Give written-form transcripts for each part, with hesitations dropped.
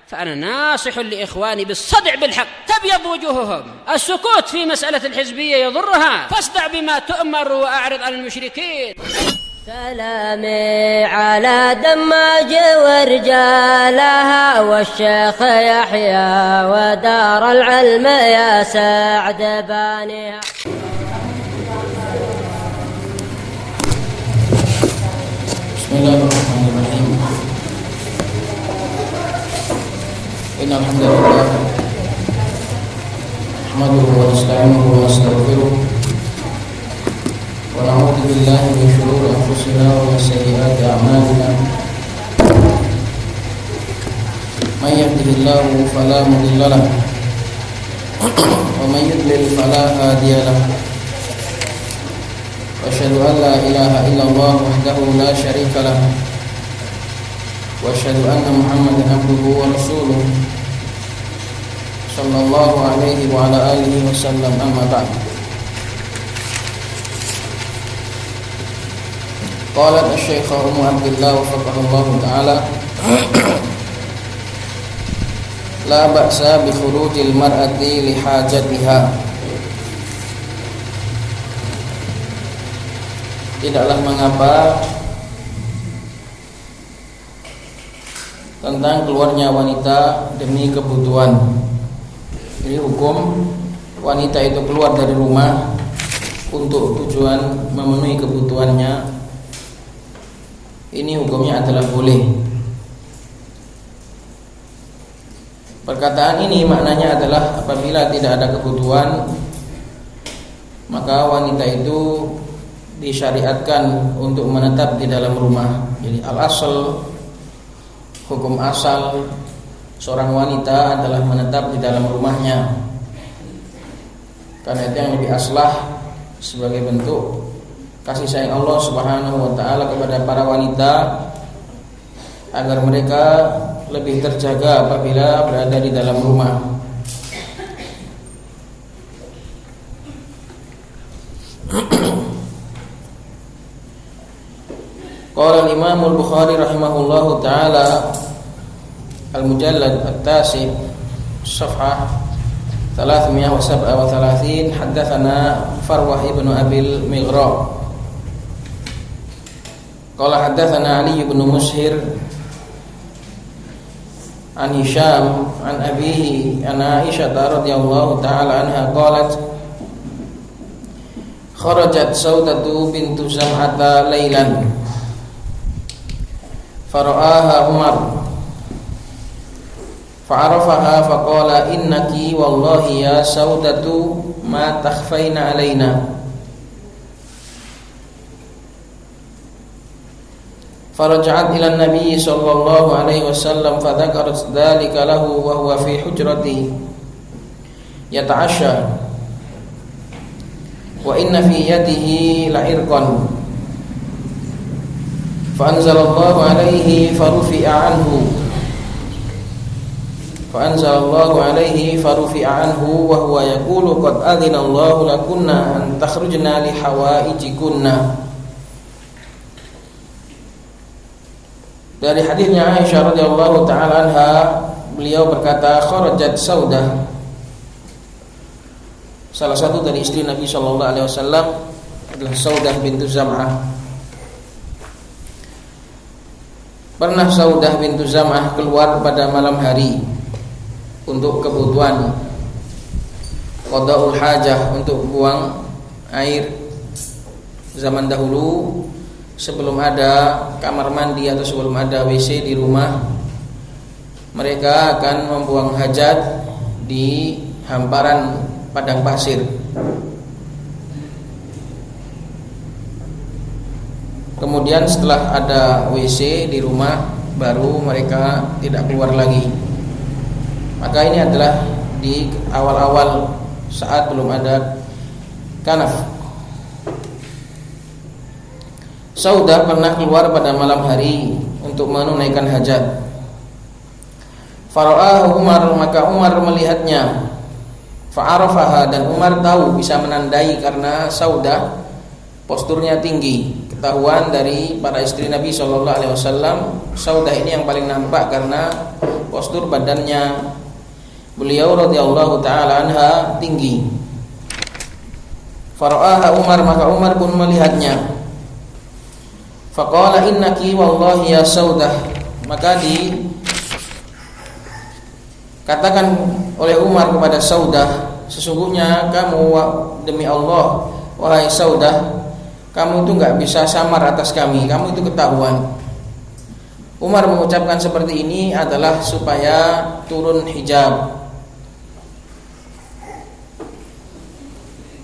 فأنا ناصح لإخواني بالصدع بالحق، تبيض وجوههم، السكوت في مسألة الحزبية يضرها، فاصدع بما تؤمر وأعرض عن المشركين. سلامي على دماج ورجالها والشيخ يحيى ودار العلم يا سعد بانيها. بسم الله الرحمن الرحيم. إن الحمد لله نحمده ونستعينه ونستغفره ونعوذ بالله من شرور أنفسنا ومن سيئات أعمالنا. من يهده الله فلا مضل له ومن يضلل فلا هادي له. وأشهد أن لا إله إلا الله وحده لا شريك له وأشهد أن محمدا عبده ورسوله صلى الله عليه وعلى آله وسلم. أما بعد. قالت الشيخة أم عبد الله وفقه الله تعالى: لا بأس بخروج المرأة لحاجتها. Tidaklah mengapa tentang keluarnya wanita demi kebutuhan. Jadi hukum wanita itu keluar dari rumah untuk tujuan memenuhi kebutuhannya, ini hukumnya adalah boleh. Perkataan ini maknanya adalah apabila tidak ada kebutuhan, maka wanita itu disyariatkan untuk menetap di dalam rumah. Jadi al-asal, hukum asal seorang wanita adalah menetap di dalam rumahnya. Karena itu yang lebih aslah sebagai bentuk kasih sayang Allah Subhanahu wa taala kepada para wanita, agar mereka lebih terjaga apabila berada di dalam rumah. Qala al-Imam al-Bukhari rahimahullahu taala al-Mujallad at-Tasi' safhah 337 haddatsana Farwah ibn Abil Mighra qala haddatsana Ali ibn Mushir an Hisham an abihi an Aisyah radhiyallahu taala anha qalat kharajat Saudatu bintu Zam'ata lailan fara'aha Umar fa'arafaha faqala innaki wallahi ya Saudatu ma takhfaina alaina. Faraja'at ila an-nabiy sallallahu alaihi wasallam fadzakarat dzalika lahu wa huwa fi hujrati yata'asha wa inna fi yadihi la'irqan fa'anzalallahu alaihi farufi'a anhu wa huwa yaqulu qad adhina Allahu lakunna an takhrujna li hawaijikunna. Dari hadisnya Aisyah radhiyallahu taala anha, beliau berkata kharajat Saudah, salah satu dari istri Nabi sallallahu alaihi wasallam adalah Saudah bintu Zam'ah. Pernah Saudah bintu Zam'ah keluar pada malam hari untuk kebutuhan qada'ul hajah, untuk buang air. Zaman dahulu sebelum ada kamar mandi atau sebelum ada WC di rumah, mereka akan membuang hajat di hamparan padang pasir. Kemudian setelah ada WC di rumah, baru mereka tidak keluar lagi. Maka ini adalah di awal-awal saat belum ada kanaf. Saudah pernah keluar pada malam hari untuk menunaikan hajat. Fara'ahu Umar, maka Umar melihatnya. Fa'arafaha, dan Umar tahu, bisa menandai karena Saudah posturnya tinggi. Ketahuan dari para istri Nabi SAW, Saudah ini yang paling nampak karena postur badannya beliau radhiyallahu taala anha tinggi. Fara'aha Umar, maka Umar pun melihatnya. Faqala innaki wallahi ya Saudah, maka dikatakan oleh Umar kepada Saudah, sesungguhnya kamu demi Allah wahai Saudah, kamu itu enggak bisa samar atas kami, kamu itu ketahuan. Umar mengucapkan seperti ini adalah supaya turun hijab,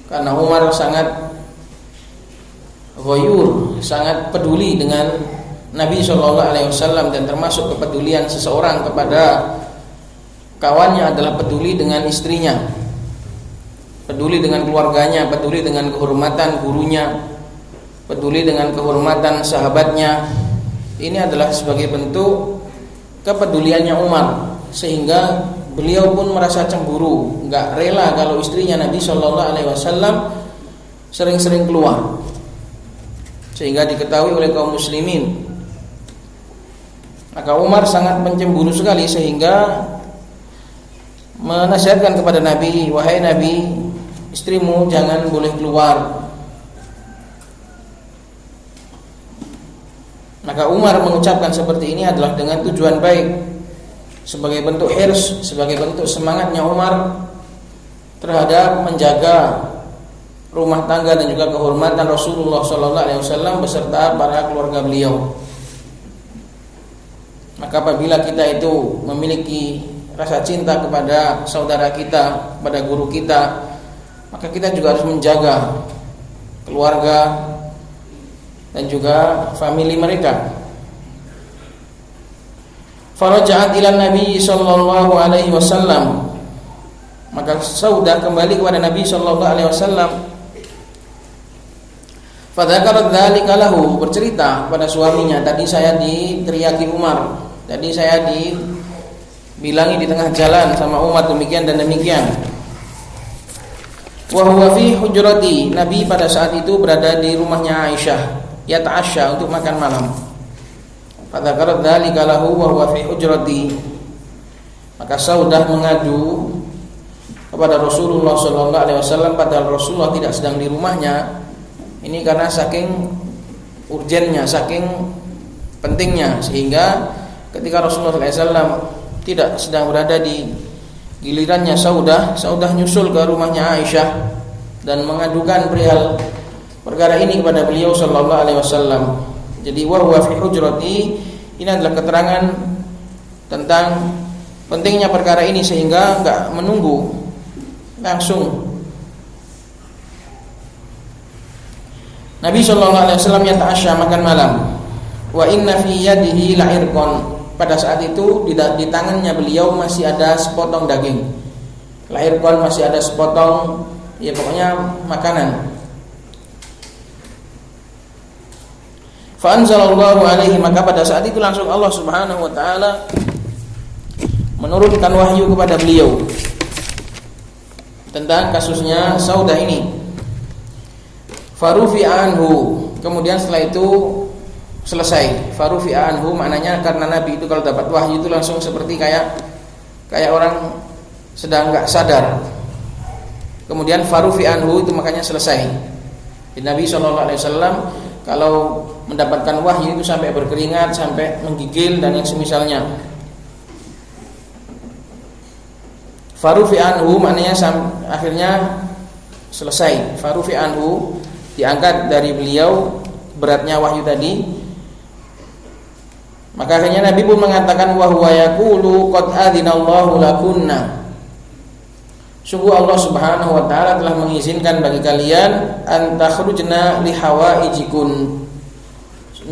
karena Umar sangat ghayur, sangat peduli dengan Nabi SAW, dan termasuk kepedulian seseorang kepada kawannya adalah peduli dengan istrinya, peduli dengan keluarganya, peduli dengan kehormatan gurunya, peduli dengan kehormatan sahabatnya. Ini adalah sebagai bentuk kepeduliannya Umar, sehingga beliau pun merasa cemburu, enggak rela kalau istrinya Nabi SAW sering-sering keluar, sehingga diketahui oleh kaum muslimin. Maka Umar sangat mencemburu sekali, sehingga menasihatkan kepada Nabi, wahai Nabi, istrimu jangan boleh keluar. Maka Umar mengucapkan seperti ini adalah dengan tujuan baik, sebagai bentuk hirs, sebagai bentuk semangatnya Umar terhadap menjaga rumah tangga dan juga kehormatan Rasulullah SAW beserta para keluarga beliau. Maka apabila kita itu memiliki rasa cinta kepada saudara kita, kepada guru kita, maka kita juga harus menjaga keluarga dan juga famili mereka. Faraja'at ila Nabi sallallahu alaihi wasallam, maka Saudah kembali kepada Nabi sallallahu alaihi wasallam. Fadzakarat dzalika lahu, bercerita pada suaminya, tadi saya diteriaki Umar, tadi saya dibilangi di tengah jalan sama Umar demikian dan demikian. Wa huwa fi hujrati, Nabi pada saat itu berada di rumahnya Aisyah, yata'asya, untuk makan malam. Fadzakarat dzalika lahu wa huwa fi hujrati, maka Saudah mengadu kepada Rasulullah sallallahu alaihi wasallam padahal Rasulullah tidak sedang di rumahnya. Ini karena saking urgennya, saking pentingnya, sehingga ketika Rasulullah SAW tidak sedang berada di gilirannya Saudah nyusul ke rumahnya Aisyah dan mengadukan perihal perkara ini kepada beliau sallallahu alaihi wasallam. Jadi wa huwa fi hujrati, ini adalah keterangan tentang pentingnya perkara ini, sehingga enggak menunggu, langsung Nabi sallallahu alaihi wasallam yata'asya, makan malam. Wa inna fi yadihi la'irqan, pada saat itu di tangannya beliau masih ada sepotong daging. La'irqan, masih ada sepotong, ya pokoknya makanan. Fa anzalallahu alaihi, maka pada saat itu langsung Allah Subhanahu wa taala menurunkan wahyu kepada beliau tentang kasusnya Saudah ini. Farufi anhu, kemudian setelah itu selesai. Farufi anhu maknanya karena Nabi itu kalau dapat wahyu itu langsung seperti kayak orang sedang enggak sadar. Kemudian farufi anhu itu makanya selesai. Jadi Nabi SAW kalau mendapatkan wahyu itu sampai berkeringat, sampai menggigil dan yang semisalnya. Farufi anhu maknanya akhirnya selesai. Farufi anhu, diangkat dari beliau beratnya wahyu tadi. Maka akhirnya Nabi pun mengatakan wa huwa yaqulu qad adzinallahu lakunna, sungguh Allah Subhanahu wa taala telah mengizinkan bagi kalian an takhrujna li hawaijikun,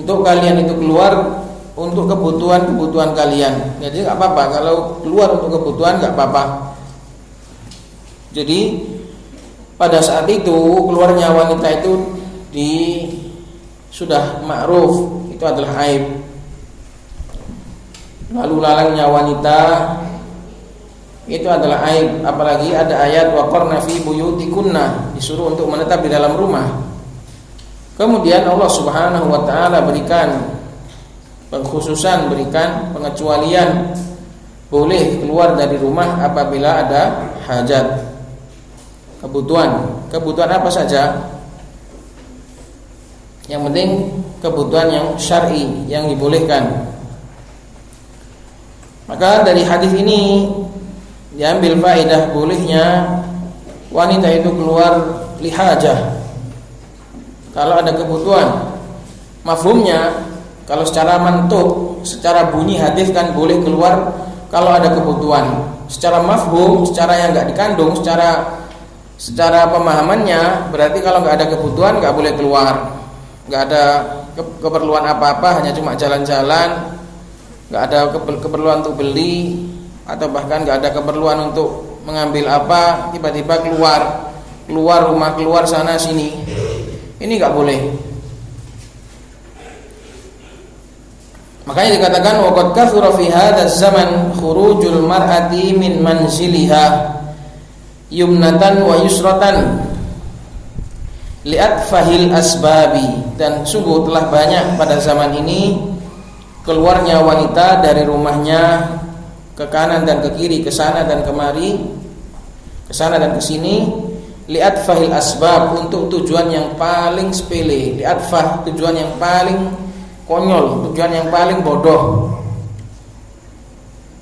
untuk kalian itu keluar untuk kebutuhan-kebutuhan kalian. Jadi enggak apa-apa kalau keluar untuk kebutuhan, enggak apa-apa. Jadi pada saat itu keluarnya wanita itu sudah ma'ruf, itu adalah aib. Lalu lalangnya wanita itu adalah aib, apalagi ada ayat waqarna fi buyutikunna, disuruh untuk menetap di dalam rumah. Kemudian Allah Subhanahu wa taala berikan pengkhususan, berikan pengecualian boleh keluar dari rumah apabila ada hajat, kebutuhan apa saja. Yang penting kebutuhan yang syar'i yang dibolehkan. Maka dari hadis ini diambil faedah bolehnya wanita itu keluar lihajah kalau ada kebutuhan. Mafhumnya, kalau secara mantuk, secara bunyi hadis kan boleh keluar kalau ada kebutuhan. Secara mafhum, secara yang enggak dikandung, secara pemahamannya berarti kalau enggak ada kebutuhan enggak boleh keluar. Enggak ada keperluan apa-apa, hanya cuma jalan-jalan, enggak ada keperluan untuk beli, atau bahkan enggak ada keperluan untuk mengambil apa, tiba-tiba keluar rumah, keluar sana sini. Ini enggak boleh. Makanya dikatakan waqad kathura fi hadzal zaman khurujul mar'ati min manziliha yumnatan wa yusratan li'atfahil asbabi, dan sungguh telah banyak pada zaman ini keluarnya wanita dari rumahnya ke kanan dan ke kiri, ke sana dan kemari, ke sana dan ke sini, li'atfahil asbab, untuk tujuan yang paling sepele. Li'atfah, tujuan yang paling konyol, tujuan yang paling bodoh,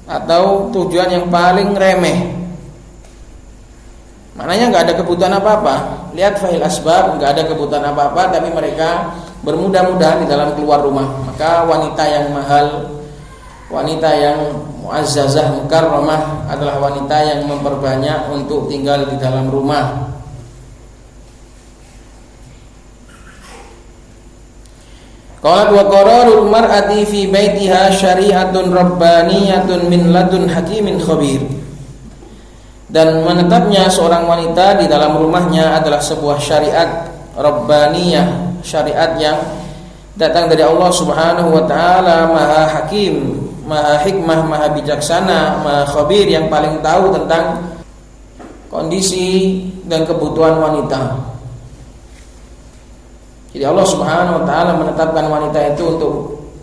atau tujuan yang paling remeh. Maknanya enggak ada kebutuhan apa-apa. Lihat fahil asbab, enggak ada kebutuhan apa-apa, tapi mereka bermudah-mudahan di dalam keluar rumah. Maka wanita yang mahal, wanita yang muazzazah mukarramah adalah wanita yang memperbanyak untuk tinggal di dalam rumah. Qalat wa qararul mar'ati fi baitiha syari'atun rabbaniyatun min ladun hakimin khabir. Dan menetapnya seorang wanita di dalam rumahnya adalah sebuah syariat rabbaniyah, syariat yang datang dari Allah Subhanahu wa taala, Maha Hakim, Maha Hikmah, Maha Bijaksana, Maha Khabir, yang paling tahu tentang kondisi dan kebutuhan wanita. Jadi Allah Subhanahu wa taala menetapkan wanita itu untuk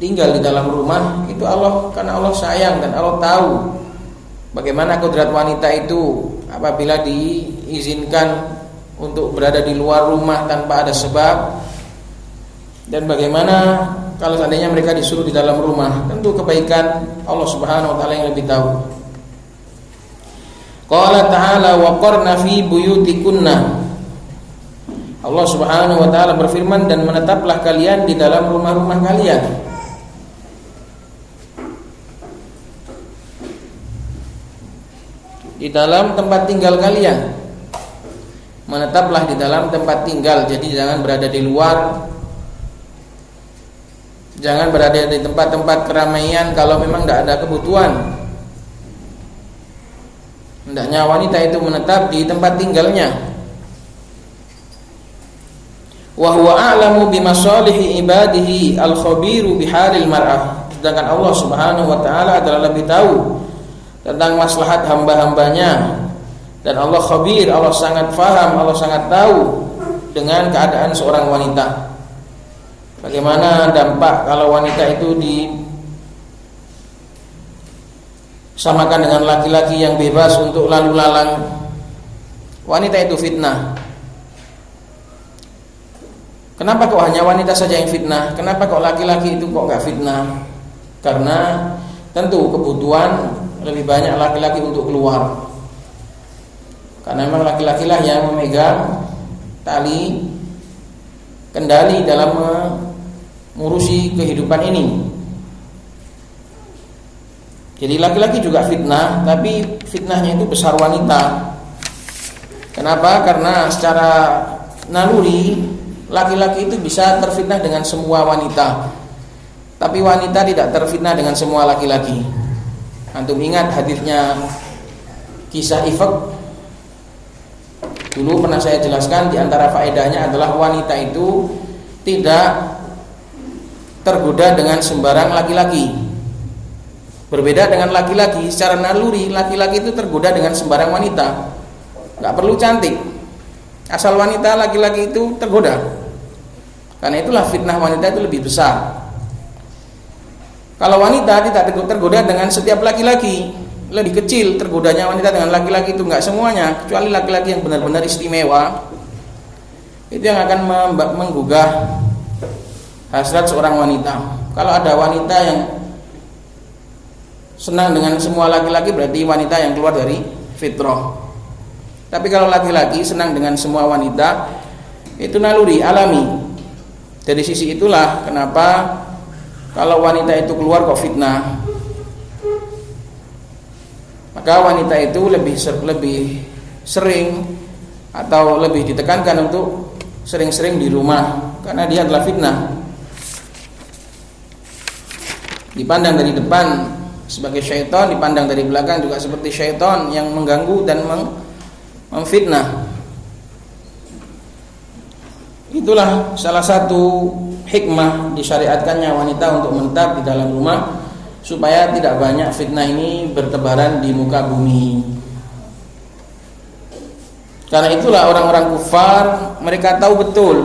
tinggal di dalam rumah itu Allah, karena Allah sayang dan Allah tahu bagaimana kodrat wanita itu apabila diizinkan untuk berada di luar rumah tanpa ada sebab, dan bagaimana kalau seandainya mereka disuruh di dalam rumah. Tentu kebaikan Allah Subhanahu wa taala yang lebih tahu. Qala ta'ala wa qarna fi buyutikunna. Allah Subhanahu wa taala berfirman, dan menetaplah kalian di dalam rumah-rumah kalian. Di dalam tempat tinggal kalian. Menetaplah di dalam tempat tinggal. Jadi jangan berada di luar, jangan berada di tempat-tempat keramaian kalau memang tidak ada kebutuhan. Hendaknya wanita itu menetap di tempat tinggalnya. Wa huwa a'lamu bimasalihi ibadihi al-khabiru bihalil mar'ah. Sedangkan Allah Subhanahu wa taala adalah lebih tahu tentang maslahat hamba-hambanya, dan Allah khabir, Allah sangat faham, Allah sangat tahu dengan keadaan seorang wanita. Bagaimana dampak kalau wanita itu disamakan dengan laki-laki yang bebas untuk lalu lalang. Wanita itu fitnah. Kenapa kok hanya wanita saja yang fitnah? Kenapa kok laki-laki itu kok enggak fitnah? Karena tentu kebutuhan lebih banyak laki-laki untuk keluar. Karena memang laki-laki lah yang memegang tali kendali dalam mengurusi kehidupan ini. Jadi laki-laki juga fitnah, tapi fitnahnya itu besar wanita. Kenapa? Karena secara naluri laki-laki itu bisa terfitnah dengan semua wanita, tapi wanita tidak terfitnah dengan semua laki-laki. Antum ingat hadisnya kisah Ifk? Dulu pernah saya jelaskan, di antara faedahnya adalah wanita itu tidak tergoda dengan sembarang laki-laki. Berbeda dengan laki-laki, secara naluri laki-laki itu tergoda dengan sembarang wanita. Gak perlu cantik, asal wanita, laki-laki itu tergoda. Karena itulah fitnah wanita itu lebih besar. Kalau wanita tidak tergoda dengan setiap laki-laki, lebih kecil tergodanya wanita dengan laki-laki itu, enggak semuanya, kecuali laki-laki yang benar-benar istimewa, itu yang akan menggugah hasrat seorang wanita. Kalau ada wanita yang senang dengan semua laki-laki, berarti wanita yang keluar dari fitrah. Tapi kalau laki-laki senang dengan semua wanita, itu naluri alami. Dari sisi itulah kenapa kalau wanita itu keluar kok fitnah, maka wanita itu lebih sering atau lebih ditekankan untuk sering-sering di rumah, karena dia adalah fitnah. Dipandang dari depan sebagai syaitan, dipandang dari belakang juga seperti syaitan yang mengganggu dan memfitnah. Itulah salah satu hikmah disyariatkannya wanita untuk menetap di dalam rumah, supaya tidak banyak fitnah ini bertebaran di muka bumi. Karena itulah orang-orang kufar, mereka tahu betul,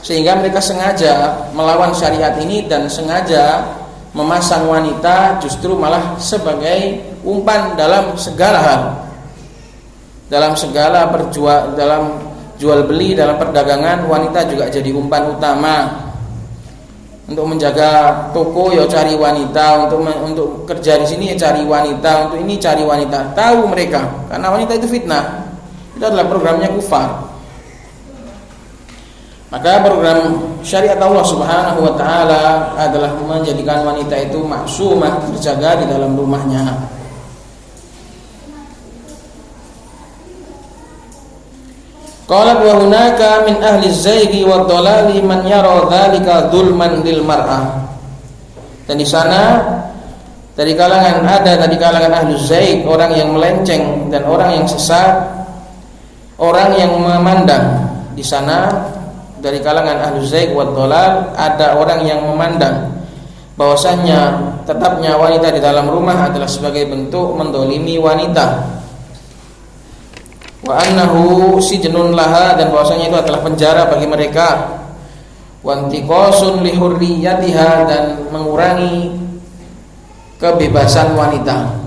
sehingga mereka sengaja melawan syariat ini dan sengaja memasang wanita justru malah sebagai umpan dalam segala hal, dalam segala dalam jual beli, dalam perdagangan. Wanita juga jadi umpan utama. Untuk menjaga toko ya cari wanita, untuk kerja di sini ya cari wanita, untuk ini cari wanita. Tahu mereka, karena wanita itu fitnah. Itu adalah programnya kufar. Maka program syariat Allah Subhanahu wa taala adalah menjadikan wanita itu maksumah, terjaga di dalam rumahnya. Qalat wa hunaka min ahli zayghi wa dhalali man yara dzalika dzulman lil mar'ah. Dan di sana dari kalangan ahli zaygh, orang yang melenceng dan orang yang sesat, orang yang memandang. Di sana dari kalangan ahli zaygh wa dhalal ada orang yang memandang bahwasannya tetapnya wanita di dalam rumah adalah sebagai bentuk mendolimi wanita. Wa annahu sijnun laha, dan bahwasanya itu adalah penjara bagi mereka. Wa intiqasun li hurriyatiha, dan mengurangi kebebasan wanita.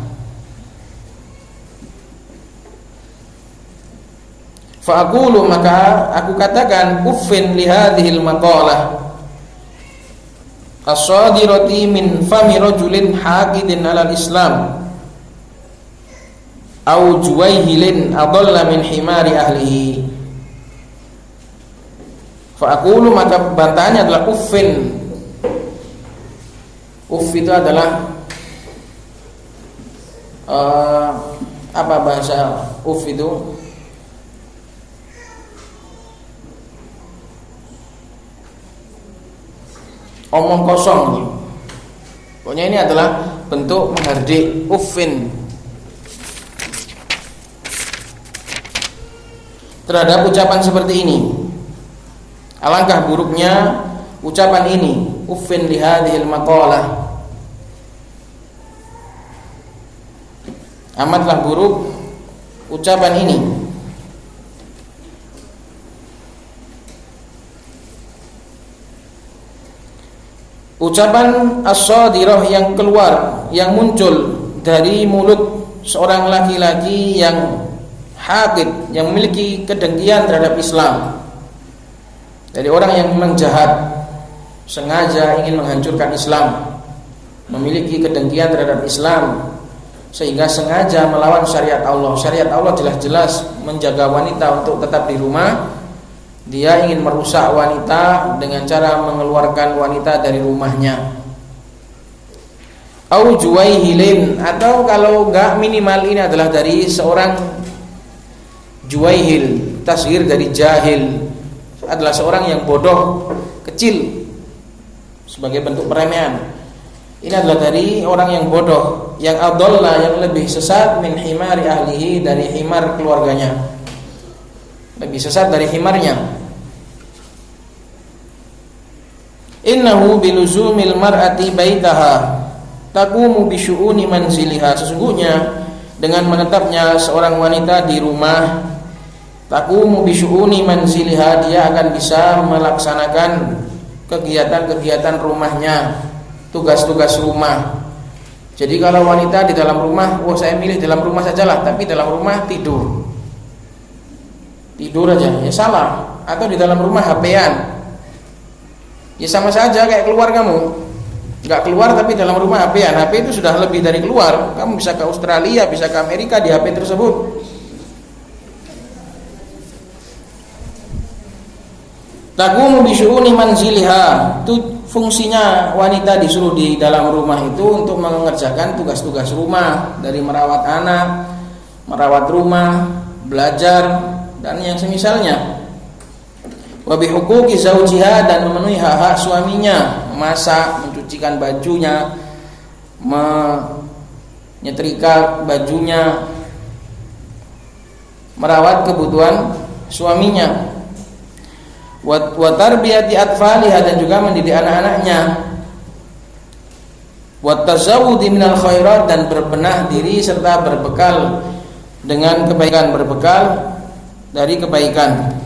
Fa aqulu, maka aku katakan, uffin li hadhil maqalah as-sadirati min fami rajulin haqidin 'alal Islam au juwaihilin adalla min himari ahlihi. Fa aqulu, maka bantahannya adalah uffin. Uff itu adalah apa bahasa uff itu? Omong kosong. Pokoknya ini adalah bentuk menghardik. Uffin terhadap ucapan seperti ini. Alangkah buruknya ucapan ini, uffin li hadhil maqalah. Amatlah buruk ucapan ini. Ucapan as-sadirah yang keluar, yang muncul dari mulut seorang laki-laki yang haqid, yang memiliki kedengkian terhadap Islam, dari orang yang memang jahat, sengaja ingin menghancurkan Islam, memiliki kedengkian terhadap Islam, sehingga sengaja melawan syariat Allah. Syariat Allah jelas-jelas menjaga wanita untuk tetap di rumah. Dia ingin merusak wanita dengan cara mengeluarkan wanita dari rumahnya. Au juwaihilin, atau kalau enggak minimal ini adalah dari seorang juwaihil, tasghir dari jahil, adalah seorang yang bodoh, kecil, sebagai bentuk peremehan. Ini adalah dari orang yang bodoh, yang adalla, yang lebih sesat, min himari ahlihi, dari himar keluarganya, lebih sesat dari himarnya. Innahu biluzumil mar'ati baitaha taqumu bisyu'uni manziliha, sesungguhnya dengan menetapnya seorang wanita di rumah, taqumu bisyu'uni manziliha, dia akan bisa melaksanakan kegiatan-kegiatan rumahnya, tugas-tugas rumah. Jadi kalau wanita di dalam rumah, saya milih dalam rumah sajalah, tapi dalam rumah tidur aja, ya salah. Atau di dalam rumah HP-an, ya sama saja kayak keluar kamu. Nggak keluar tapi dalam rumah HP-an. HP itu sudah lebih dari keluar. Kamu bisa ke Australia, bisa ke Amerika di HP tersebut. Taqumu bi syu'uni manziliha. Itu fungsinya wanita disuruh di dalam rumah itu untuk mengerjakan tugas-tugas rumah, dari merawat anak, merawat rumah, belajar dan yang semisalnya. Wa bi huquqi zaujiha, dan memenuhi hak-hak suaminya, memasak, mencucikan bajunya, menyetrika bajunya, merawat kebutuhan suaminya. Wa tarbiyati atfaliha, dan juga mendidik anak-anaknya. Wa tazawudi minal khairat, dan berbenah diri serta berbekal dengan kebaikan, berbekal dari kebaikan.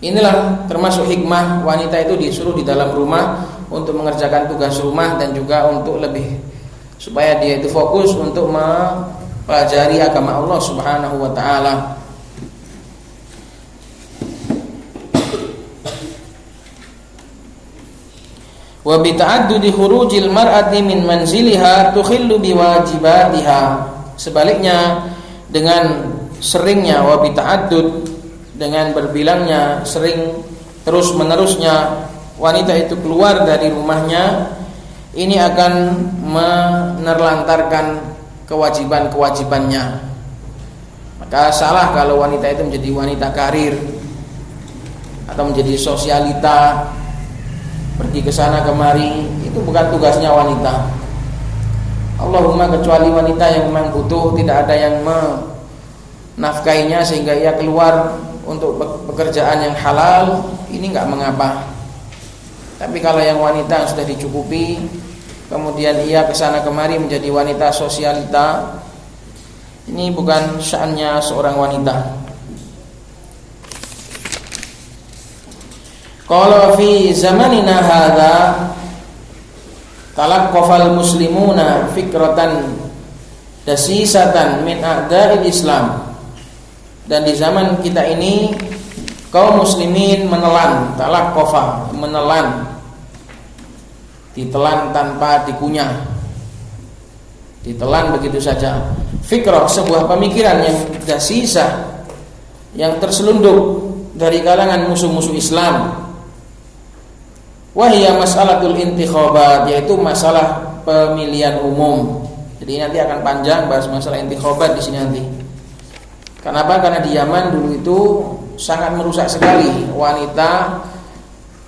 Inilah termasuk hikmah wanita itu disuruh di dalam rumah untuk mengerjakan tugas rumah, dan juga untuk lebih supaya dia itu fokus untuk mempelajari agama Allah Subhanahu wa taala. Wa bi ta'addudi khurujil mar'ati min manziliha tukhillu biwajibatiha. Sebaliknya, dengan seringnya, wa bi ta'addud, dengan berbilangnya, sering terus menerusnya wanita itu keluar dari rumahnya, ini akan menerlantarkan kewajiban-kewajibannya. Maka salah kalau wanita itu menjadi wanita karir atau menjadi sosialita, pergi ke sana kemari. Itu bukan tugasnya wanita. Allahumma kecuali wanita yang memang butuh, tidak ada yang menafkainya sehingga ia keluar untuk pekerjaan yang halal, ini enggak mengapa. Tapi kalau yang wanita yang sudah dicukupi, kemudian ia ke sana kemari menjadi wanita sosialita, ini bukan sya'annya seorang wanita. Qala fi zamanina hadza talaqqafal muslimuna fikratan dasisatan min a'da'il Islam. Dan di zaman kita ini kaum muslimin menelan, talaqqafa, menelan, ditelan tanpa dikunyah, ditelan begitu saja. Fikrah, sebuah pemikiran yang dasisah, yang terselundup dari kalangan musuh-musuh Islam. Wahia mas'alatul intikhabat, yaitu masalah pemilihan umum. Jadi nanti akan panjang bahas masalah intikhabat di sini nanti. Kenapa? Karena di Yaman dulu itu sangat merusak sekali. Wanita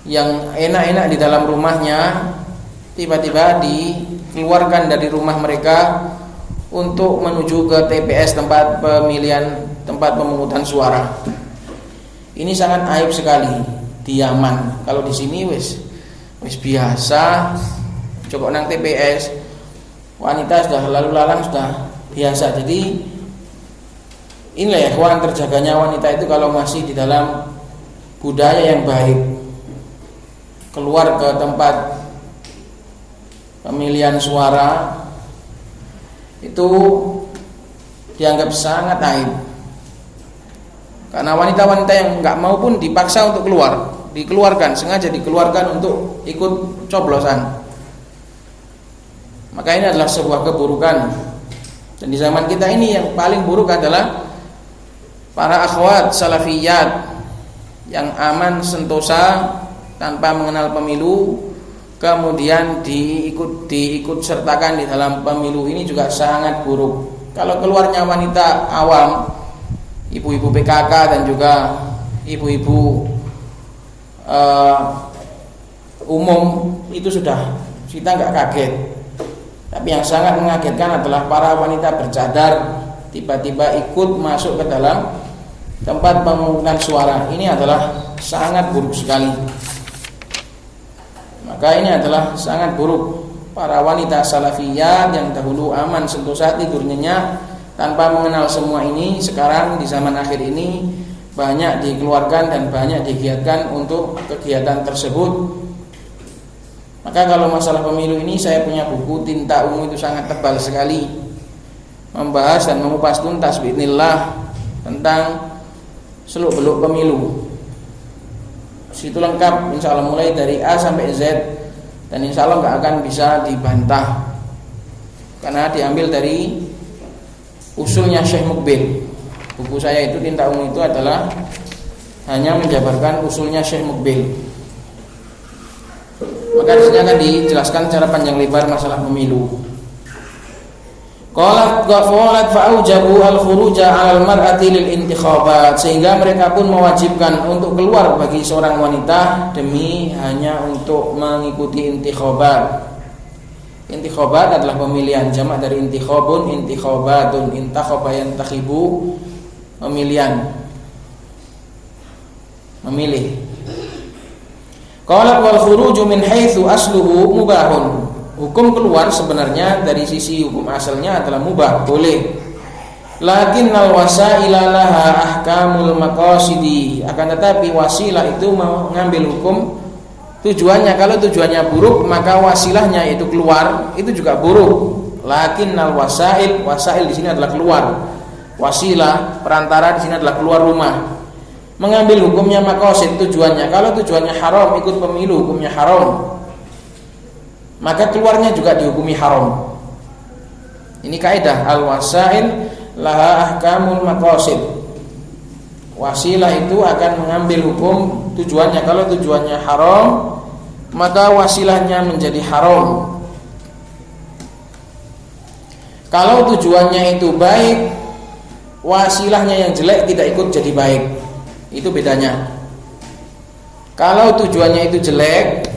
yang enak-enak di dalam rumahnya tiba-tiba dikeluarkan dari rumah mereka untuk menuju ke TPS, tempat pemilihan, tempat pemungutan suara. Ini sangat aib sekali di Yaman. Kalau di sini wis biasa, cukup nang TPS, wanita sudah lalu lalang sudah biasa. Jadi inilah ya kawan, terjaganya wanita itu kalau masih di dalam budaya yang baik. Keluar ke tempat pemilihan suara itu dianggap sangat aib. Karena wanita-wanita yang enggak mau pun dipaksa untuk keluar, dikeluarkan, sengaja dikeluarkan untuk ikut coblosan. Maka ini adalah sebuah keburukan. Dan di zaman kita ini yang paling buruk adalah para akhwat salafiyat yang aman sentosa tanpa mengenal pemilu, kemudian diikut sertakan di dalam pemilu. Ini juga sangat buruk. Kalau keluarnya wanita awam, ibu-ibu PKK dan juga ibu-ibu umum, itu sudah kita nggak kaget. Tapi yang sangat mengagetkan adalah para wanita bercadar tiba-tiba ikut masuk ke dalam tempat pemungutan suara. Ini adalah sangat buruk sekali. Maka ini adalah sangat buruk. Para wanita salafiyah yang dahulu aman sentosa tidur nyenyak tanpa mengenal semua ini, sekarang di zaman akhir ini banyak dikeluarkan dan banyak digiatkan untuk kegiatan tersebut. Maka kalau masalah pemilu ini saya punya buku tinta ungu itu sangat tebal sekali, membahas dan mengupas tuntas bismillah tentang seluk-beluk pemilu. Situ lengkap insya Allah mulai dari A sampai Z, dan insya Allah nggak akan bisa dibantah karena diambil dari usulnya Syekh Mukbil. Buku saya itu tinta ungu itu adalah hanya menjabarkan usulnya Syekh Mukbil. Maka di sini akan dijelaskan secara panjang lebar masalah pemilu. Qalat fa'aujabu al-khuruja 'alal mar'ati lil intikhabat, sehingga mereka pun mewajibkan untuk keluar bagi seorang wanita demi hanya untuk mengikuti intikhabat. Intikhabat adalah pemilihan, jamak dari intikhabun, intikhabatun, intakhaba yantakhibu, pemilihan, memilih. Qalat wal khuruju min haitsu asluhu mubahun. Hukum keluar sebenarnya dari sisi hukum asalnya adalah mubah, boleh. Lakinnal wasaila laha ahkamul maqasidi. Akan tetapi wasilah itu mengambil hukum tujuannya. Kalau tujuannya buruk, maka wasilahnya itu keluar, itu juga buruk. Lakinnal wasail, wasail di sini adalah keluar. Wasilah, perantara di sini adalah keluar rumah. Mengambil hukumnya maqasid, tujuannya. Kalau tujuannya haram, ikut pemilu hukumnya haram, maka keluarnya juga dihukumi haram. Ini kaidah al-wasail laha ahkamul maqasid. Wasilah itu akan mengambil hukum tujuannya. Kalau tujuannya haram, maka wasilahnya menjadi haram. Kalau tujuannya itu baik, wasilahnya yang jelek tidak ikut jadi baik. Itu bedanya. Kalau tujuannya itu jelek,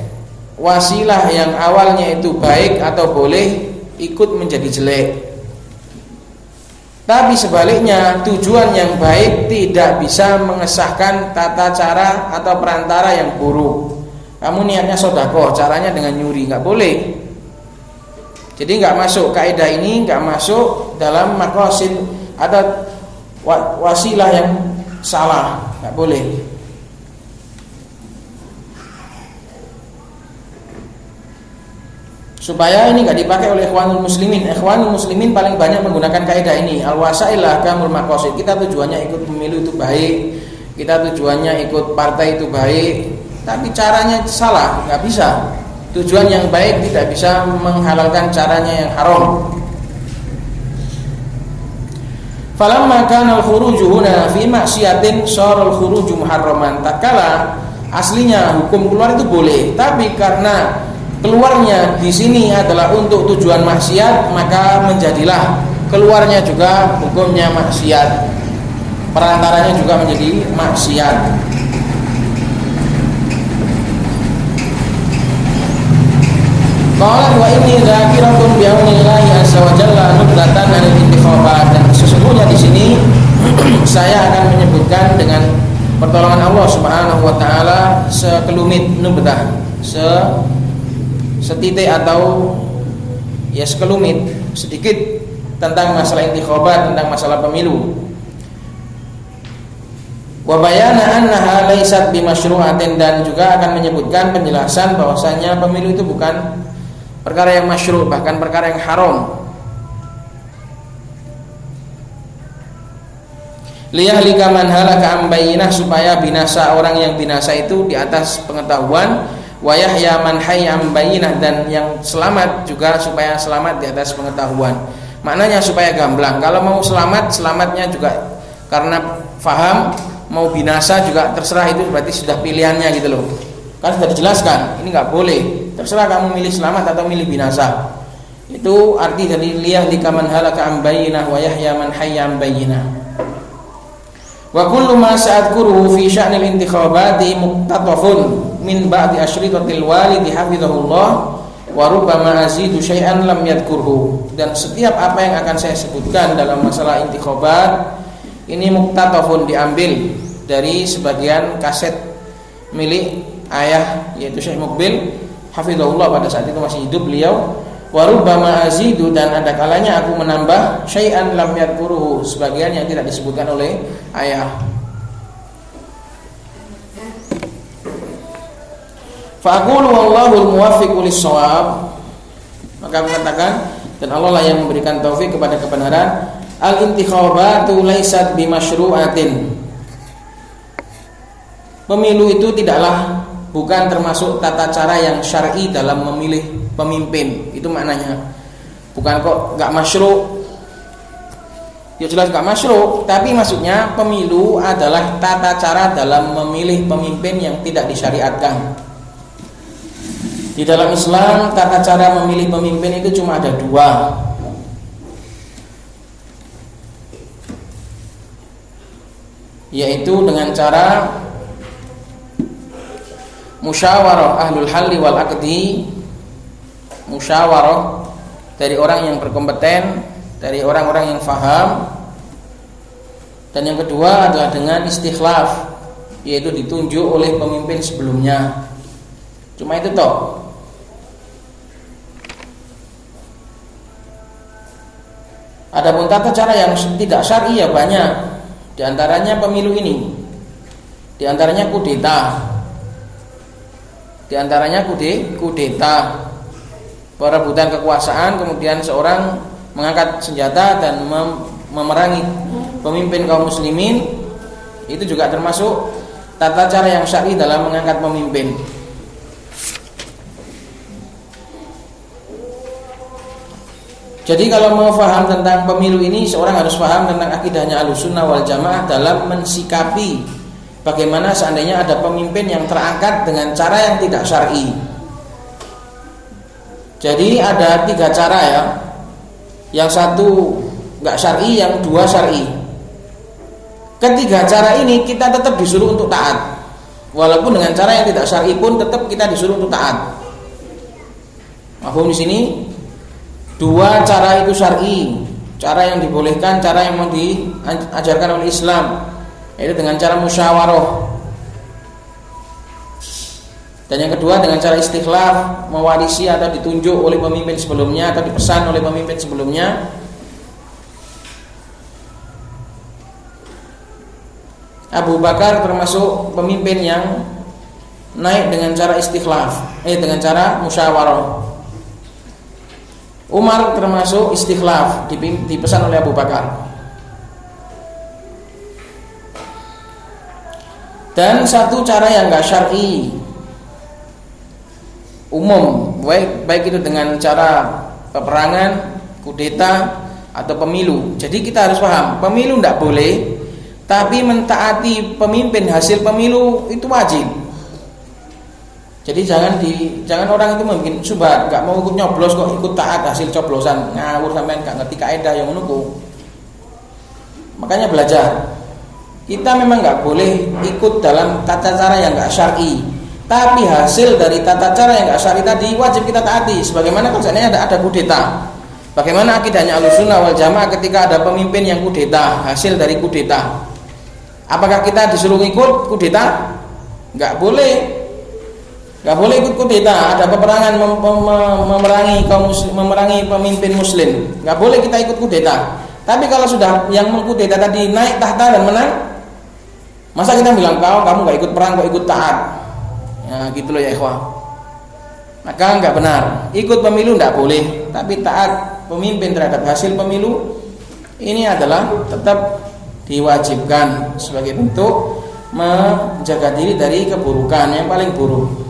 wasilah yang awalnya itu baik atau boleh ikut menjadi jelek. Tapi sebaliknya, tujuan yang baik tidak bisa mengesahkan tata cara atau perantara yang buruk. Kamu niatnya sedekah, caranya dengan nyuri, nggak boleh. Jadi nggak masuk kaidah ini, nggak masuk dalam maqasid atau wasilah yang salah, nggak boleh. Supaya ini nggak dipakai oleh ikhwanul muslimin. Ikhwanul muslimin paling banyak menggunakan kaidah ini, al-wasail ahkamul maqasid. Kita tujuannya ikut pemilu itu baik, kita tujuannya ikut partai itu baik, tapi caranya salah, nggak bisa. Tujuan yang baik tidak bisa menghalalkan caranya yang haram. Falamma kana al-khuruju huna fi maksiatin shara al-khuruju muharraman. Tatkala aslinya hukum keluar itu boleh, tapi karena keluarnya di sini adalah untuk tujuan maksiat, maka menjadilah keluarnya juga hukumnya maksiat. Perantaranya juga menjadi maksiat. Qala wa inni dzakiratun bi aunillahi azza wa jalla nubdatan anil intikhabat. Dan sesungguhnya di sini saya akan menyebutkan dengan pertolongan Allah Subhanahu wa taala sekelumit nubdah, setitik atau ya sekelumit sedikit tentang masalah intikhabat, tentang masalah pemilu. Wa bayana annaha laysat bimasyru'atin, dan juga akan menyebutkan penjelasan bahwasanya pemilu itu bukan perkara yang masyru', bahkan perkara yang haram. Liyahlika man halaka am bayyinah, supaya binasa orang yang binasa itu di atas pengetahuan. Wa yahya man hayya am bayyinah, dan yang selamat juga supaya selamat di atas pengetahuan. Maknanya supaya gamblang. Kalau mau selamat, selamatnya juga karena faham. Mau binasa juga terserah, itu berarti sudah pilihannya gitu loh. Kan sudah dijelaskan, ini nggak boleh. Terserah kamu milih selamat atau milih binasa. Itu arti dari liyahlika man halaka am bayyinah wa yahya man hayya am bayyinah. Wa kullu ma sa'adkuruhu fi sya'nil intikhabati muqtatafun min ba'di asyritatil walidi hafizahullah wa rubbama azidu syai'an lam yadhkurhu. Dan setiap apa yang akan saya sebutkan dalam masalah intikhabat ini muqtatafun, diambil dari sebagian kaset milik ayah, yaitu Syekh Mukbil hafizahullah, pada saat itu masih hidup beliau. Wa rubbama azidu, dan ada kalanya aku menambah syai'an lam yadhkuruhu, sebagian yang tidak disebutkan oleh ayah. Fa aqulu wallahul muwaffiqu lis-shawab. Maka aku katakan, dan Allah lah yang memberikan taufik kepada kebenaran. Al-intikhabatu laysat bimasyru'atin. Pemilu itu bukan termasuk tata cara yang syar'i dalam memilih pemimpin. Itu maknanya. Bukan kok enggak masyru'. Ya jelas enggak masyru', tapi maksudnya pemilu adalah tata cara dalam memilih pemimpin yang tidak disyariatkan. Di dalam Islam tata cara memilih pemimpin itu cuma ada dua. Yaitu dengan cara musyawarah ahlul halli wal aqdi, musyawarah dari orang yang berkompeten, dari orang-orang yang faham. Dan yang kedua adalah dengan istikhlaf, yaitu ditunjuk oleh pemimpin sebelumnya. Cuma itu toh. Adapun tata cara yang tidak syar'i ya banyak. Di antaranya pemilu ini. Di antaranya kudeta. Di antaranya kudeta. Perebutan kekuasaan, kemudian seorang mengangkat senjata dan memerangi pemimpin kaum muslimin. Itu juga termasuk tata cara yang syar'i dalam mengangkat pemimpin. Jadi kalau mau paham tentang pemilu ini, seorang harus paham tentang akidahnya Ahlussunnah wal Jamaah dalam mensikapi bagaimana seandainya ada pemimpin yang terangkat dengan cara yang tidak syar'i. Jadi ada 3 cara ya. Yang satu enggak syar'i, yang 2 syar'i. Ketiga cara ini kita tetap disuruh untuk taat. Walaupun dengan cara yang tidak syar'i pun tetap kita disuruh untuk taat. Mahfum di sini? 2 cara itu syar'i, cara yang dibolehkan, cara yang mau diajarkan oleh Islam, yaitu dengan cara musyawarah. Dan yang kedua dengan cara istikhlaf, mewarisi atau ditunjuk oleh pemimpin sebelumnya atau dipesan oleh pemimpin sebelumnya. Abu Bakar termasuk pemimpin yang naik dengan cara istikhlaf, dengan cara musyawarah. Umar termasuk istikhlaf, dipesan oleh Abu Bakar. Dan satu cara yang enggak syar'i, umum, baik itu dengan cara peperangan, kudeta atau pemilu. Jadi kita harus paham, pemilu enggak boleh, tapi mentaati pemimpin hasil pemilu itu wajib. Jadi jangan orang itu mungkin subhat, enggak mau ikut nyoblos kok ikut taat hasil coblosan, ngawur sampean enggak ngerti kaidah yang menunggu. Makanya belajar. Kita memang enggak boleh ikut dalam tata cara yang enggak syar'i, tapi hasil dari tata cara yang enggak syar'i tadi wajib kita taati. Sebagaimana kalau seandainya ada kudeta. Bagaimana akidahnya Ahlussunnah wal Jamaah ketika ada pemimpin yang kudeta, hasil dari kudeta. Apakah kita disuruh ikut kudeta? Enggak boleh. Gak boleh ikut kudeta, ada peperangan memerangi pemimpin muslim, gak boleh kita ikut kudeta. Tapi kalau sudah yang mengkudeta tadi naik tahta dan menang, masa kita bilang kamu gak ikut perang, kok ikut taat? Ya gitu loh ya ikhwah. Maka gak benar. Ikut pemilu gak boleh, tapi taat pemimpin terhadap hasil pemilu ini adalah tetap diwajibkan sebagai bentuk menjaga diri dari keburukan yang paling buruk.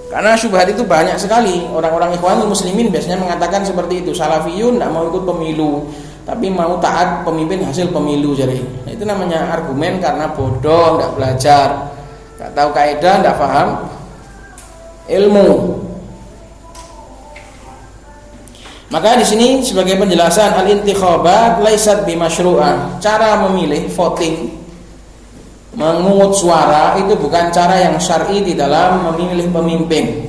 Karena syubhat itu banyak sekali. Orang-orang ikhwanul muslimin biasanya mengatakan seperti itu. Salafiyun tidak mau ikut pemilu, tapi mau taat pemimpin hasil pemilu. Jadi itu namanya argumen karena bodoh, tidak belajar, tidak tahu kaidah, tidak paham ilmu. Maka di sini sebagai penjelasan, al-intikhabat laisat bimasyru'ah. Cara memilih, voting, mengungut suara itu bukan cara yang syar'i di dalam memilih pemimpin.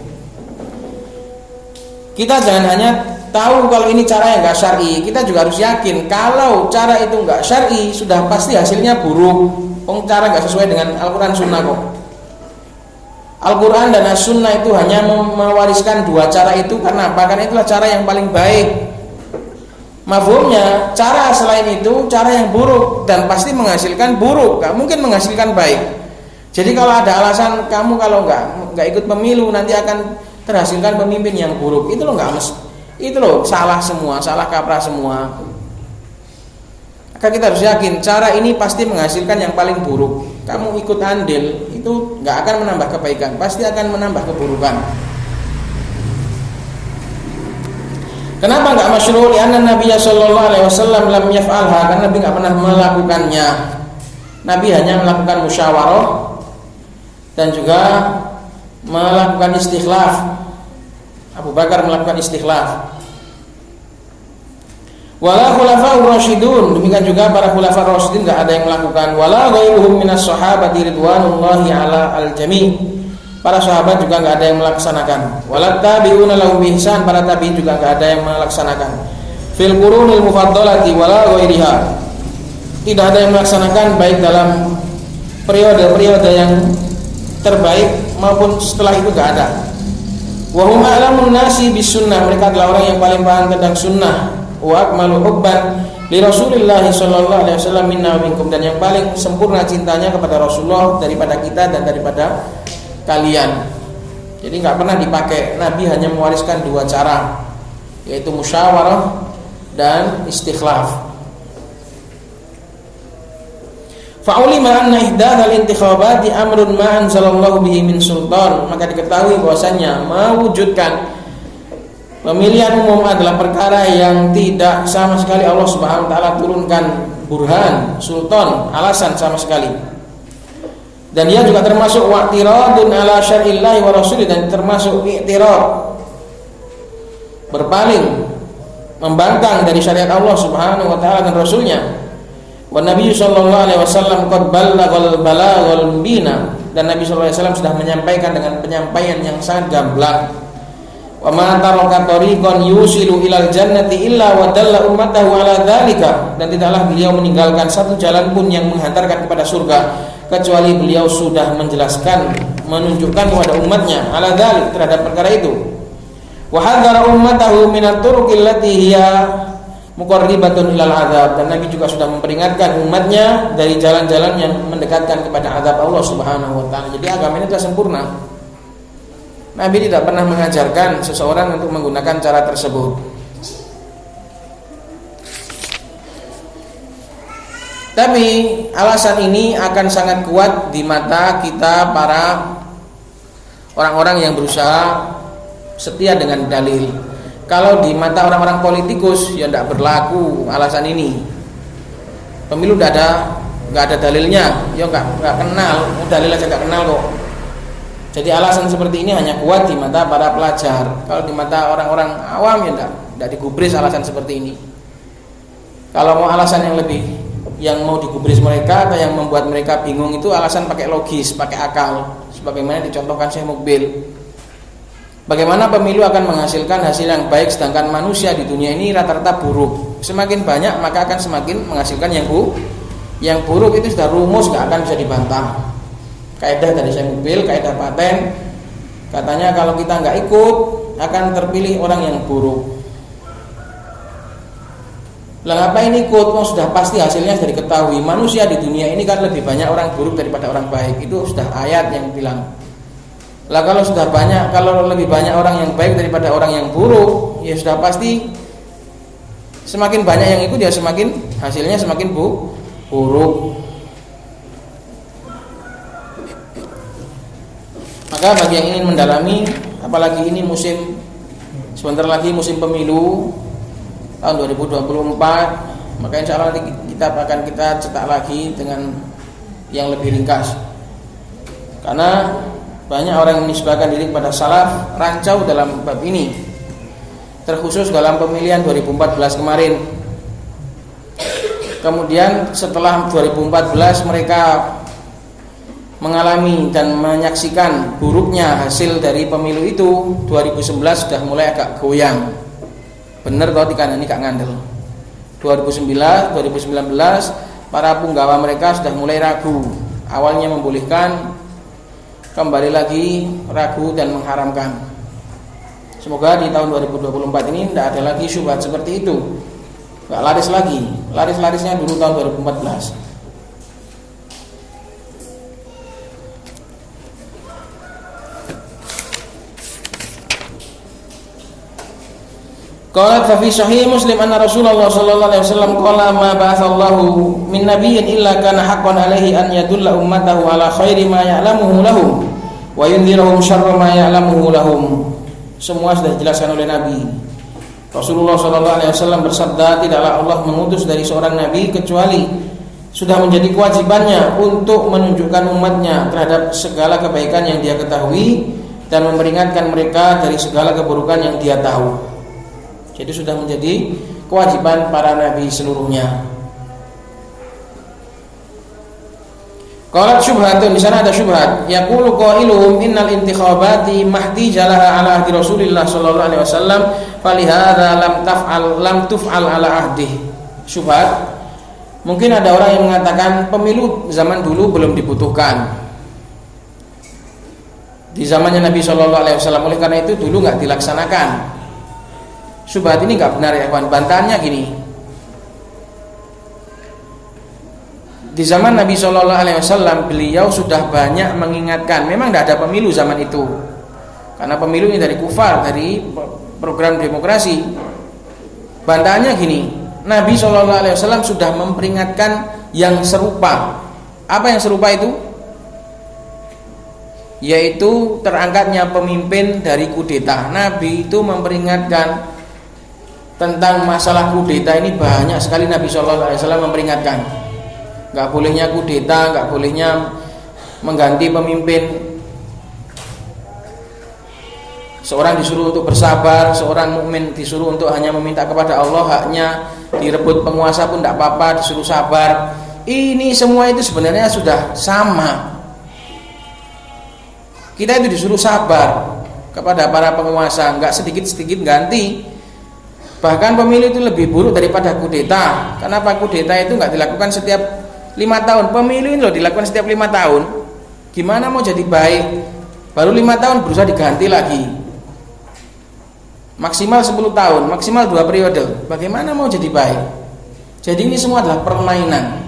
Kita jangan hanya tahu kalau ini cara yang enggak syar'i, kita juga harus yakin kalau cara itu enggak syar'i sudah pasti hasilnya buruk. Cara enggak sesuai dengan Al-Qur'an Sunnah kok. Al-Qur'an dan As-Sunnah itu hanya mewariskan 2 cara itu karena apa? Karena itulah cara yang paling baik. Mafhumnya, cara selain itu cara yang buruk dan pasti menghasilkan buruk, gak mungkin menghasilkan baik. Jadi kalau ada alasan kamu kalau nggak ikut pemilu nanti akan terhasilkan pemimpin yang buruk, itu loh itu loh salah semua, salah kaprah semua. Maka kita harus yakin cara ini pasti menghasilkan yang paling buruk. Kamu ikut andil itu nggak akan menambah kebaikan, pasti akan menambah keburukan. Kenapa nggak masyru'? Karena Nabi sallallahu alaihi wasallam lam yaf'alha, karena Nabi nggak pernah melakukannya. Nabi hanya melakukan musyawarah dan juga melakukan istikhlaf. Abu Bakar melakukan istikhlaf. Wala khulafa'ur rasyidun, demikian juga para khulafa'ur rasyidin enggak ada yang melakukan. Wala ghairuhum minas sahabati ridwanullahi ala al-jami'. Para sahabat juga enggak ada yang melaksanakan. Wala tabi'una lahum bi ihsan, para tabi'in juga enggak ada yang melaksanakan. Fil qurunil mufaddalati wala ghairiha. Tidak ada yang melaksanakan baik dalam periode-periode yang terbaik maupun setelah itu enggak ada. Wa hum a'lamun nasi bis sunnah, mereka adalah orang yang paling paham tentang sunnah. Wa akmalu hubban li Rasulillah sallallahu alaihi wasallam minna wa minkum, dan yang paling sempurna cintanya kepada Rasulullah daripada kita dan daripada kalian. Jadi enggak pernah dipakai. Nabi hanya mewariskan dua cara, yaitu musyawarah dan istikhlaf. Fa'ulima anna ihdatsal intikhabati amrun ma anzalallahu bihi min sultan, maka diketahui bahwasanya mewujudkan pemilihan umum adalah perkara yang tidak sama sekali Allah Subhanahu wa taala turunkan burhan, sultan, alasan sama sekali. Dan dia juga termasuk wa'tiradun ala syar'illahi wa rasulih, dan termasuk i'tirad, berpaling, membangkang dari syariat Allah Subhanahu wa taala dan rasulnya. Wa Nabi sallallahu alaihi wasallam qad ballaghal balaghal mubina, dan Nabi sallallahu alaihi wasallam sudah menyampaikan dengan penyampaian yang sangat gamblang. Wa ma taraka tariqan yusilu ilal jannati illa wa dalla ummatahu ala dzalika, dan tidaklah beliau meninggalkan satu jalan pun yang menghantarkan kepada surga kecuali beliau sudah menjelaskan, menunjukkan kepada umatnya ala dzalik, terhadap perkara itu. Wa hadzara ummatahu minat turuqil lati hiya muqarribatun ilal azab, dan Nabi juga sudah memperingatkan umatnya dari jalan-jalan yang mendekatkan kepada azab Allah Subhanahu wa taala. Jadi agama ini telah sempurna. Nabi tidak pernah mengajarkan seseorang untuk menggunakan cara tersebut. Tapi alasan ini akan sangat kuat di mata kita para orang-orang yang berusaha setia dengan dalil. Kalau di mata orang-orang politikus ya tidak berlaku alasan ini. Pemilu nggak ada dalilnya, ya nggak kenal, dalil aja nggak kenal kok. Jadi alasan seperti ini hanya kuat di mata para pelajar. Kalau di mata orang-orang awam ya tidak digubris alasan seperti ini. Kalau mau alasan yang mau digubris mereka atau yang membuat mereka bingung itu alasan pakai logis, pakai akal, sebagaimana dicontohkan Syekh Mukbil. Bagaimana pemilu akan menghasilkan hasil yang baik, sedangkan manusia di dunia ini rata-rata buruk. Semakin banyak maka akan semakin menghasilkan yang buruk. Itu sudah rumus, nggak akan bisa dibantah. Kaidah dari Syekh Mukbil, kaidah paten, katanya kalau kita nggak ikut akan terpilih orang yang buruk. Lah ngapain ikut? Mau sudah pasti hasilnya sudah diketahui. Manusia di dunia ini kan lebih banyak orang buruk daripada orang baik. Itu sudah ayat yang bilang. Lah kalau lebih banyak orang yang baik daripada orang yang buruk, ya sudah pasti semakin banyak yang ikut ya semakin hasilnya semakin buruk. Maka bagi yang ingin mendalami, apalagi ini sebentar lagi musim pemilu tahun 2024, maka insya Allah kita cetak lagi dengan yang lebih ringkas. Karena banyak orang yang menisbahkan diri kepada salaf rancau dalam bab ini, terkhusus dalam pemilihan 2014 kemarin. Kemudian setelah 2014 mereka mengalami dan menyaksikan buruknya hasil dari pemilu itu, 2019 sudah mulai agak goyang. Bener toh dikandani gak ngandel. 2019 para punggawa mereka sudah mulai ragu. Awalnya membolehkan, kembali lagi ragu dan mengharamkan. Semoga di tahun 2024 ini tidak ada lagi syubhat seperti itu. Gak laris lagi. Laris-larisnya dulu tahun 2014. Qalat fa fi sahih Muslim anna Rasulullah sallallahu alaihi wasallam qala ma ba'atsallahu min nabiyyin illa kana haqqan alaihi an yadulla ummatahu ala khairi ma ya'lamuhu lahum wa yundhirahum syarra ma ya'lamuhu lahum. Semua sudah dijelaskan oleh Nabi. Rasulullah sallallahu alaihi wasallam bersabda, tidaklah Allah mengutus dari seorang nabi kecuali sudah menjadi kewajibannya untuk menunjukkan umatnya terhadap segala kebaikan yang dia ketahui dan memperingatkan mereka dari segala keburukan yang dia tahu. Jadi sudah menjadi kewajiban para nabi seluruhnya. Qalat syubhatun, di sana ada syubhat. Yaqulu qailuhum innal intikhabati mahtijalaha ala ahdi Rasulillah sallallahu alaihi wasallam falihadza lam tuf'al ala ahdi. Syubhat. Mungkin ada orang yang mengatakan pemilu zaman dulu belum dibutuhkan. Di zamannya Nabi sallallahu alaihi wasallam, oleh karena itu dulu enggak dilaksanakan. Syubhat ini enggak benar ya kawan. Bantahannya gini. Di zaman Nabi Shallallahu Alaihi Wasallam beliau sudah banyak mengingatkan. Memang tidak ada pemilu zaman itu, karena pemilu ini dari kufar, dari program demokrasi. Bantahannya gini, Nabi Shallallahu Alaihi Wasallam sudah memperingatkan yang serupa. Apa yang serupa itu? Yaitu terangkatnya pemimpin dari kudeta. Nabi itu memperingatkan tentang masalah kudeta ini banyak sekali. Nabi Shallallahu Alaihi Wasallam memperingatkan. Enggak bolehnya kudeta, enggak bolehnya mengganti pemimpin. Seorang disuruh untuk bersabar, seorang mukmin disuruh untuk hanya meminta kepada Allah, haknya direbut penguasa pun tidak apa-apa, disuruh sabar. Ini semua itu sebenarnya sudah sama. Kita itu disuruh sabar kepada para penguasa, enggak sedikit-sedikit ganti. Bahkan pemilu itu lebih buruk daripada kudeta. Kenapa? Kudeta itu enggak dilakukan setiap 5 tahun. Pemilu ini loh dilakukan setiap 5 tahun. Gimana mau jadi baik? Baru 5 tahun berusaha diganti lagi. Maksimal 10 tahun, maksimal 2 periode. Bagaimana mau jadi baik? Jadi ini semua adalah permainan.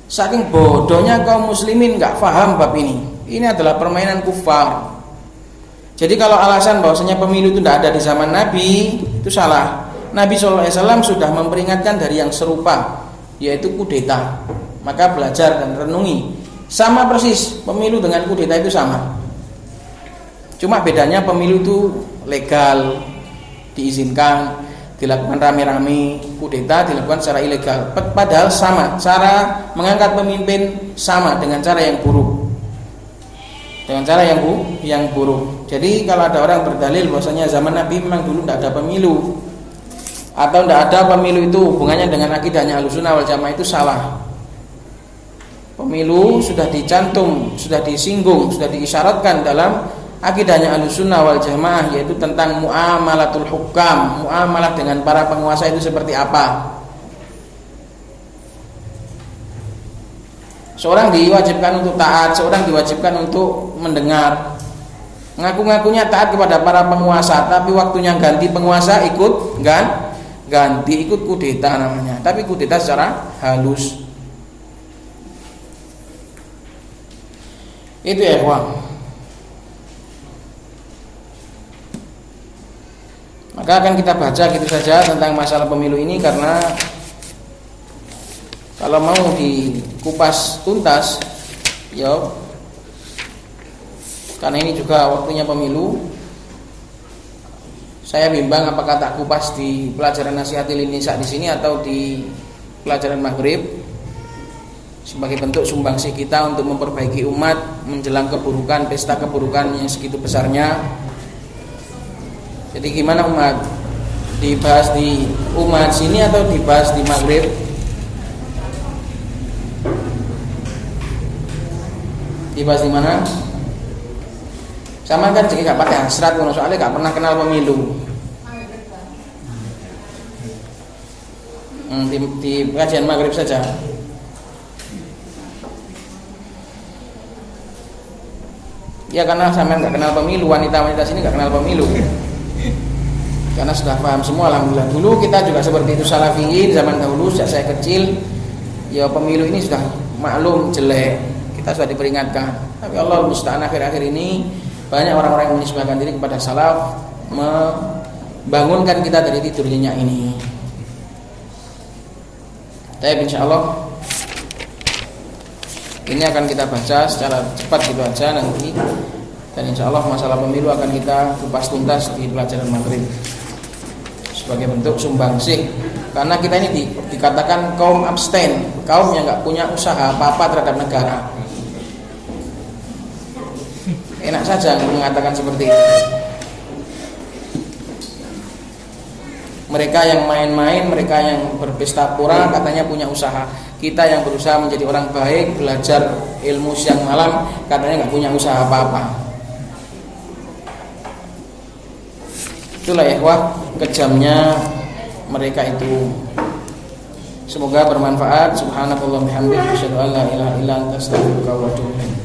Saking bodohnya kaum muslimin enggak paham bab ini. Ini adalah permainan kufar. Jadi kalau alasan bahwasanya pemilu itu tidak ada di zaman Nabi, itu salah. Nabi SAW sudah memperingatkan dari yang serupa, yaitu kudeta. Maka belajar dan renungi. Sama persis, pemilu dengan kudeta itu sama. Cuma bedanya pemilu itu legal, diizinkan, dilakukan rame-rame. Kudeta dilakukan secara ilegal. Padahal sama, cara mengangkat pemimpin sama dengan cara yang buruk. Dengan cara yang buruk. Jadi kalau ada orang berdalil bahwasanya zaman Nabi memang dulu tidak ada pemilu, atau tidak ada pemilu itu hubungannya dengan akidahnya Ahlussunnah wal Jamaah, itu salah. Pemilu sudah dicantum, sudah disinggung, sudah diisyaratkan dalam akidahnya Ahlussunnah wal Jamaah, yaitu tentang muamalatul hukam, muamalah dengan para penguasa itu seperti apa. Seorang diwajibkan untuk taat, seorang diwajibkan untuk mendengar. Ngaku-ngakunya taat kepada para penguasa, tapi waktunya ganti penguasa ikut ganti, ikut kudeta namanya. Tapi kudeta secara halus. Itu ya ikhwan. Maka akan kita baca gitu saja tentang masalah pemilu ini, karena kalau mau dikupas tuntas, ya, karena ini juga waktunya pemilu, saya bimbang apakah tak kupas di pelajaran Nasihatil Nisa di sini atau di pelajaran Maghrib, sebagai bentuk sumbangsi kita untuk memperbaiki umat menjelang keburukan, pesta keburukan yang segitu besarnya. Jadi gimana umat? Dibahas di umat sini atau dibahas di Maghrib? Dibahas di mana? Sama kan jadi gak pakai hasrat, soalnya gak pernah kenal pemilu. Di kajian Maghrib saja. Ya karena sampean nggak kenal pemilu, wanita-wanita sini nggak kenal pemilu, karena sudah paham semua alhamdulillah. Dulu kita juga seperti itu, salafiyin zaman dahulu sejak saya kecil, ya pemilu ini sudah maklum jelek, kita sudah diperingatkan. Tapi Allah musta'an akhir-akhir ini banyak orang-orang yang menisbahkan diri kepada salaf, bangunkan kita dari tidur nyenyak ini. Tapi insyaallah ini akan kita baca secara cepat gitu aja nanti, dan insyaallah masalah pemilu akan kita kupas tuntas di pelajaran maghrib sebagai bentuk sumbangsih, karena kita ini dikatakan kaum abstain, kaum yang nggak punya usaha apa-apa terhadap negara. Enak saja mengatakan seperti itu. Mereka yang main-main, mereka yang berpesta pora katanya punya usaha. Kita yang berusaha menjadi orang baik, belajar ilmu siang malam, katanya nggak punya usaha apa-apa. Itulah ya wah kejamnya mereka itu. Semoga bermanfaat. Subhanallah bihamdihi, asyhadu an la ilaha illa anta, astaghfiruka wa atubu ilaik.